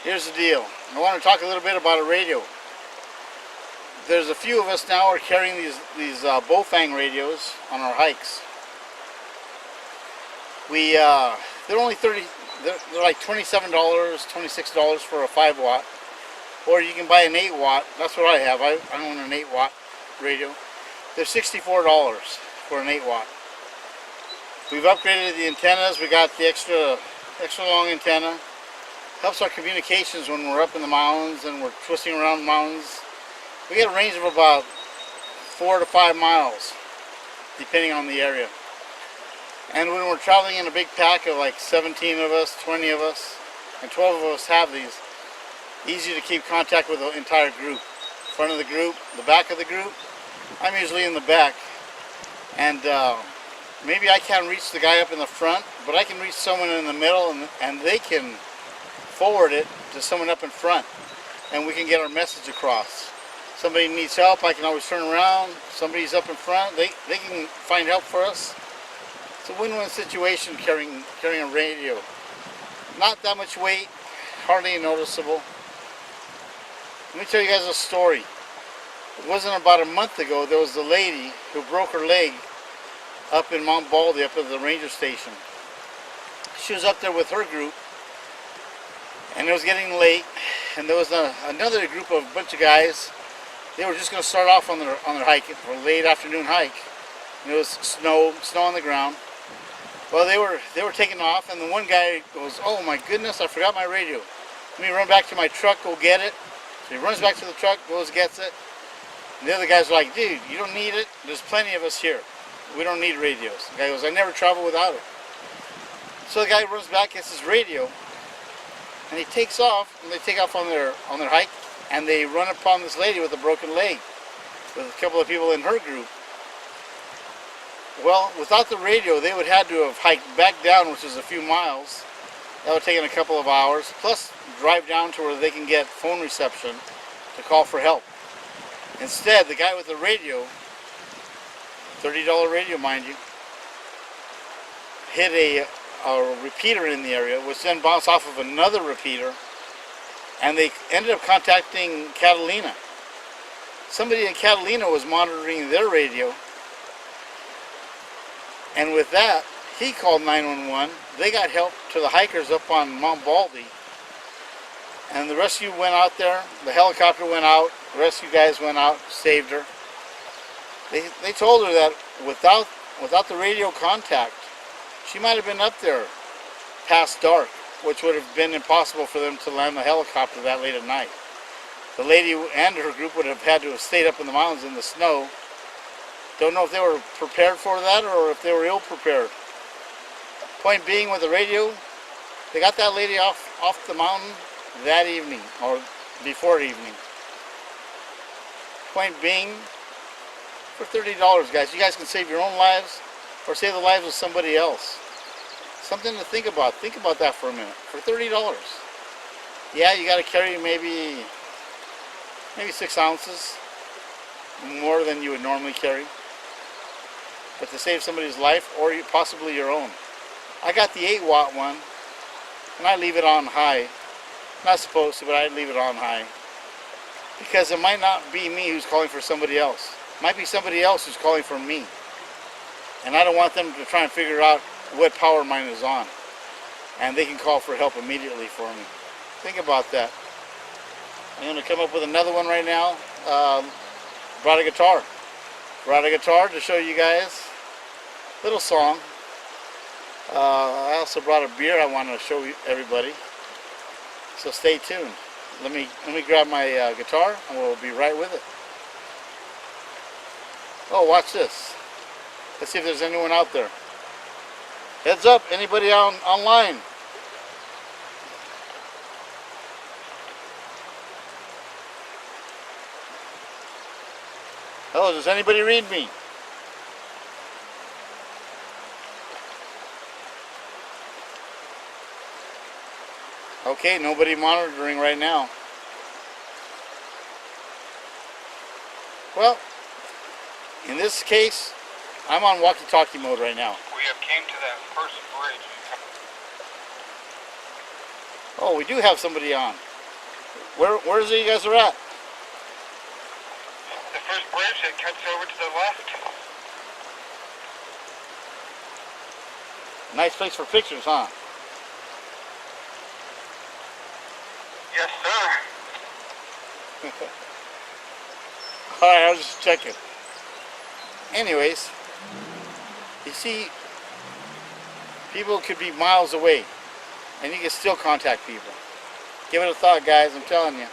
Here's the deal. I want to talk a little bit about a radio. There's a few of us now are carrying these Bofang radios on our hikes. They're only they're like $27, $26 for a 5-watt, or you can buy an 8-watt. That's what I have. I own an 8-watt radio. They're $64 for an 8-watt. We've upgraded the antennas. We got the extra long antenna. Helps our communications when we're up in the mountains and we're twisting around the mountains. We get a range of about 4 to 5 miles, depending on the area. And when we're traveling in a big pack of like 17 of us, 20 of us, and 12 of us have these, easy to keep contact with the entire group. Front of the group, the back of the group. I'm usually in the back. And maybe I can't reach the guy up in the front, but I can reach someone in the middle, and they can forward it to someone up in front. And we can get our message across. Somebody needs help, I can always turn around. Somebody's up in front, they can find help for us. It's a win-win situation carrying a radio. Not that much weight, hardly noticeable. Let me tell you guys a story. It wasn't about a month ago, there was a lady who broke her leg up in Mount Baldy, up at the ranger station. She was up there with her group, and it was getting late, and there was another group of a bunch of guys. They were just going to start off on their hike, for a late afternoon hike. And it was snow on the ground. Well, they were taking off, and the one guy goes, "Oh my goodness, I forgot my radio. Let me run back to my truck, go get it." So he runs back to the truck, goes, gets it. And the other guys are like, "Dude, you don't need it. There's plenty of us here. We don't need radios." The guy goes, "I never travel without it." So the guy runs back, gets his radio, and he takes off, and they take off on their hike, and they run upon this lady with a broken leg, with a couple of people in her group. Well, without the radio, they would have to have hiked back down, which is a few miles. That would have taken a couple of hours, plus drive down to where they can get phone reception to call for help. Instead, the guy with the radio, $30 radio mind you, hit a repeater in the area, which then bounced off of another repeater, and they ended up contacting Catalina. Somebody in Catalina was monitoring their radio, and with that, he called 911. They got help to the hikers up on Mount Baldy, and the rescue went out there. The helicopter went out, the rescue guys went out, saved her. They told her that without the radio contact, she might have been up there past dark, which would have been impossible for them to land the helicopter that late at night. The lady and her group would have had to have stayed up in the mountains in the snow. Don't know if they were prepared for that or if they were ill prepared. Point being, with the radio, they got that lady off the mountain that evening, or before evening. Point being, for $30, guys, you guys can save your own lives or save the lives of somebody else. Something to think about. Think about that for a minute. For $30. Yeah, you got to carry maybe 6 ounces more than you would normally carry. But to save somebody's life, or possibly your own. I got the 8-watt one, and I leave it on high. Not supposed to, but I leave it on high. Because it might not be me who's calling for somebody else. It might be somebody else who's calling for me. And I don't want them to try and figure out what power mine is on. And they can call for help immediately for me. Think about that. I'm going to come up with another one right now. Brought a guitar. Brought a guitar to show you guys. Little song. I also brought a beer I want to show everybody. So stay tuned. Let me grab my guitar and we'll be right with it. Oh, watch this. Let's see if there's anyone out there. Heads up, anybody online? Hello, does anybody read me? Okay, nobody monitoring right now. Well, in this case, I'm on walkie-talkie mode right now. We have came to that first bridge. Oh, we do have somebody on. Where is it you guys are at? The first branch that cuts over to the left. Nice place for pictures, huh? Yes, sir. Alright, I was just checking. Anyways, you see, people could be miles away, and you can still contact people. Give it a thought, guys, I'm telling you.